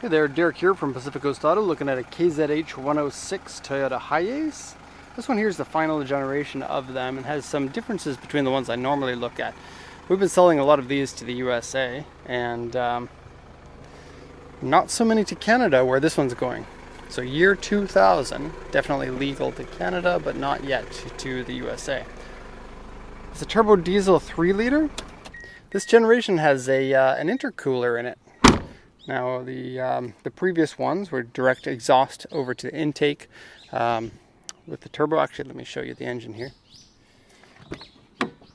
Hey there, Derek here from Pacific Coast Auto, looking at a KZH 106 Toyota Hiace. This one here is the final generation of them and has some differences between the ones I normally look at. We've been selling a lot of these to the USA and not so many to Canada, where this one's going. So year 2000, definitely legal to Canada, but not yet to the USA. It's a turbo diesel 3-liter. This generation has an intercooler in it. Now the previous ones were direct exhaust over to the intake with the turbo. Actually, let me show you the engine here.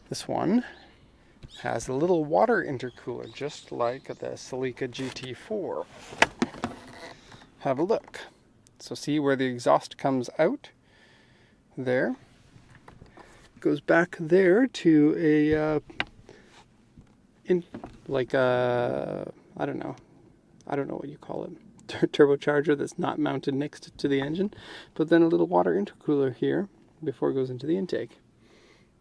This one has a little water intercooler, just like the Celica GT4. Have a look. So see where the exhaust comes out? There. Goes back there to I don't know what you call it, turbocharger that's not mounted next to the engine, but then a little water intercooler here before it goes into the intake.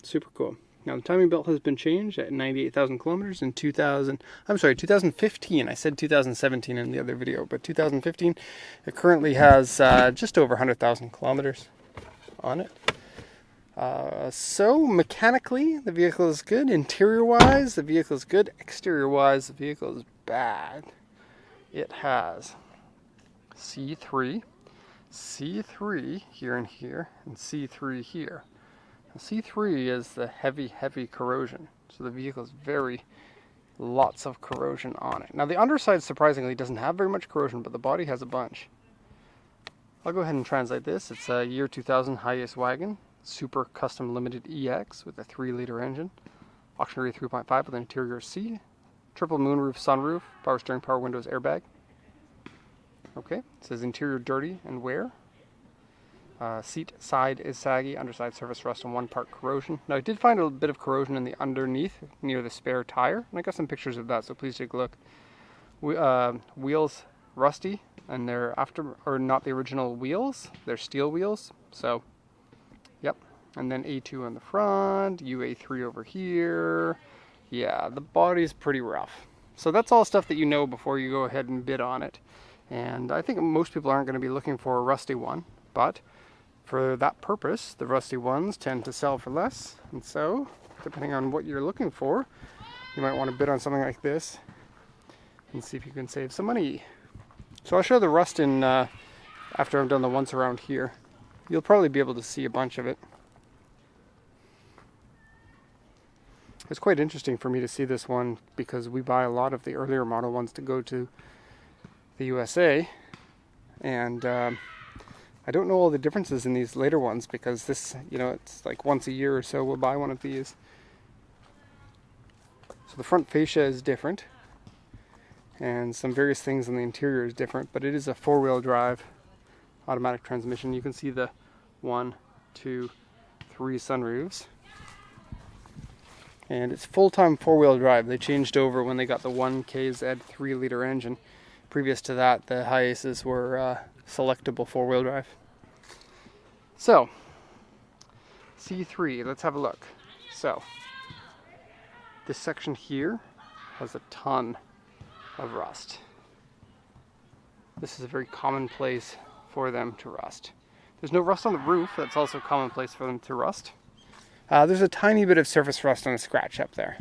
Super cool. Now the timing belt has been changed at 98,000 kilometers in 2015. I said 2017 in the other video, but 2015. It currently has just over 100,000 kilometers on it. So mechanically, the vehicle is good. Interior-wise, the vehicle is good. Exterior-wise, the vehicle is bad. It has C3 here and here, and C3 here. Now, C3 is the heavy corrosion. So the vehicle is lots of corrosion on it. Now the underside surprisingly doesn't have very much corrosion, but the body has a bunch. I'll go ahead and translate this. It's a year 2000 Hiace wagon, super custom limited EX with a 3-liter engine, auxiliary 3.5 with an interior C. Triple moonroof sunroof, power steering, power windows, airbag. Okay, it says interior dirty and wear. Seat side is saggy, underside surface rust and 1 part corrosion. Now I did find a bit of corrosion in the underneath near the spare tire, and I got some pictures of that, so please take a look. Wheels rusty, and they're not the original wheels, they're steel wheels. So, yep. And then A2 on the front, UA3 over here. Yeah, the body's pretty rough. So that's all stuff that you know before you go ahead and bid on it. And I think most people aren't going to be looking for a rusty one, but for that purpose, the rusty ones tend to sell for less. And so, depending on what you're looking for, you might want to bid on something like this and see if you can save some money. So I'll show the rust in after I've done the once around here. You'll probably be able to see a bunch of it. It's quite interesting for me to see this one because we buy a lot of the earlier model ones to go to the USA, and I don't know all the differences in these later ones because this, it's like once a year or so we'll buy one of these. So the front fascia is different, and some various things in the interior is different, but it is a 4-wheel drive automatic transmission. You can see the 1, 2, 3 sunroofs. And it's full-time 4-wheel drive. They changed over when they got the 1KZ 3-liter engine. Previous to that, the Hiaces were selectable 4-wheel drive. So, C3, let's have a look. So, this section here has a ton of rust. This is a very common place for them to rust. There's no rust on the roof. That's also a common place for them to rust. There's a tiny bit of surface rust on a scratch up there.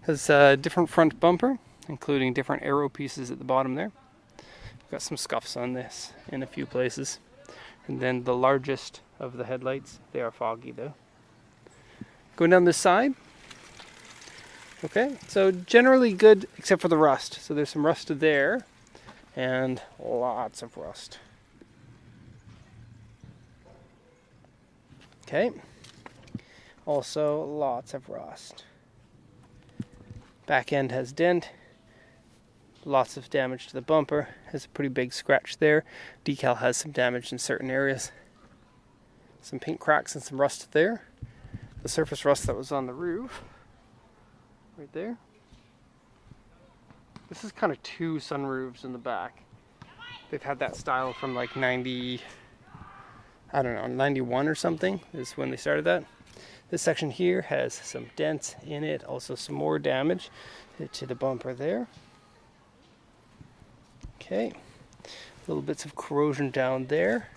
Has a different front bumper, including different aero pieces at the bottom there. Got some scuffs on this in a few places. And then the largest of the headlights, they are foggy though. Going down this side. Okay, so generally good except for the rust. So there's some rust there and lots of rust. Okay. Also, lots of rust. Back end has dent. Lots of damage to the bumper. Has a pretty big scratch there. Decal has some damage in certain areas. Some paint cracks and some rust there. The surface rust that was on the roof. Right there. This is kind of 2 sunroofs in the back. They've had that style from like 91 or something is when they started that. This section here has some dents in it, also some more damage to the bumper there. Okay, little bits of corrosion down there.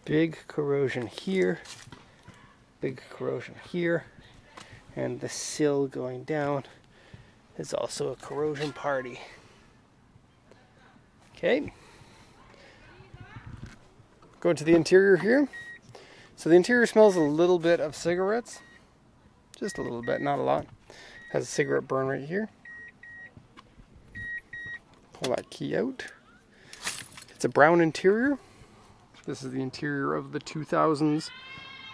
Big corrosion here. Big corrosion here. And the sill going down is also a corrosion party. Okay. Go to the interior here. So the interior smells a little bit of cigarettes. Just a little bit, not a lot. Has a cigarette burn right here. Pull that key out. It's a brown interior. This is the interior of the 2000s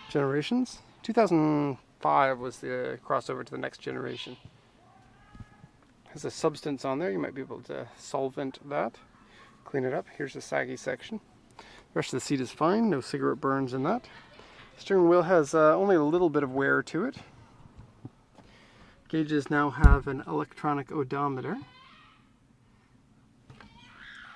generations. 2005 was the crossover to the next generation. Has a substance on there. You might be able to solvent that. Clean it up. Here's the saggy section. The rest of the seat is fine. No cigarette burns in that. Steering wheel has only a little bit of wear to it. Gauges now have an electronic odometer.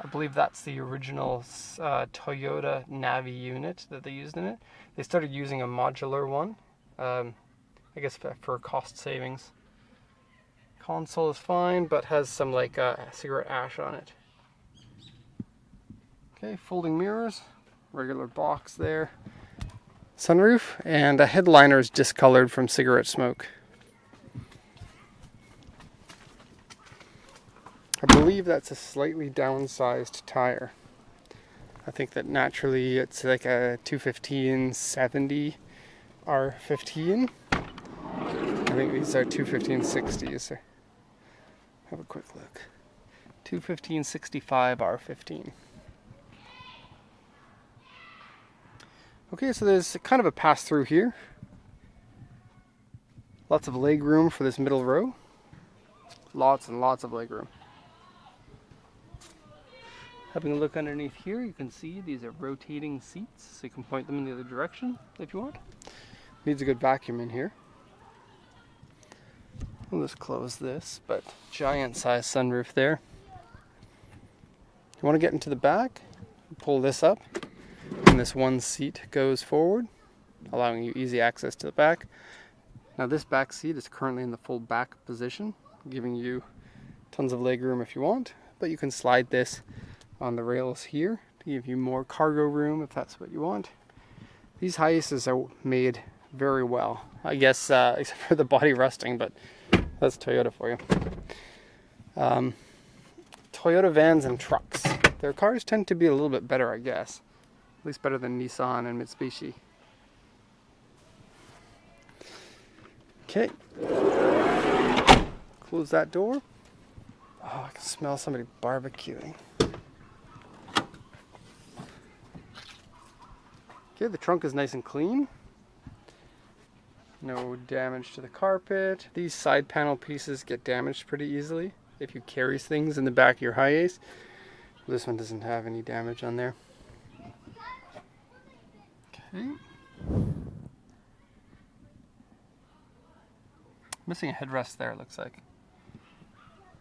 I believe that's the original Toyota Navi unit that they used in it. They started using a modular one, I guess for cost savings. Console is fine, but has some like cigarette ash on it. Okay, folding mirrors, regular box there. Sunroof, and a headliner is discolored from cigarette smoke. I believe that's a slightly downsized tire. I think that naturally it's like a 215/70 R15. I think these are 215/60s. Have a quick look. 215/65 R15. Okay, so there's kind of a pass through here. Lots of leg room for this middle row. Lots and lots of leg room. Having a look underneath here, you can see these are rotating seats, so you can point them in the other direction if you want. Needs a good vacuum in here. We'll just close this, but giant size sunroof there. You want to get into the back, pull this up, and this one seat goes forward, allowing you easy access to the back. Now this back seat is currently in the full back position, giving you tons of leg room if you want, but you can slide this on the rails here to give you more cargo room if that's what you want. These Hiaces are made very well, I guess, except for the body rusting, but that's Toyota for you. Toyota vans and trucks. Their cars tend to be a little bit better, I guess. At least better than Nissan and Mitsubishi. Okay. Close that door. Oh, I can smell somebody barbecuing. Okay, the trunk is nice and clean. No damage to the carpet. These side panel pieces get damaged pretty easily if you carry things in the back of your Hiace. This one doesn't have any damage on there. Okay. Missing a headrest there, it looks like.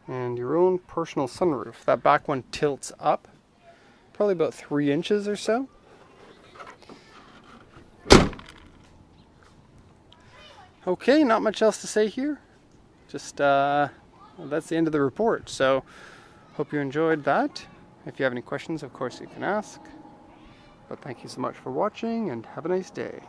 And your own personal sunroof. That back one tilts up, probably about 3 inches or so. Okay, not much else to say here. Just, that's the end of the report. So, hope you enjoyed that. If you have any questions, of course, you can ask. But thank you so much for watching, and have a nice day.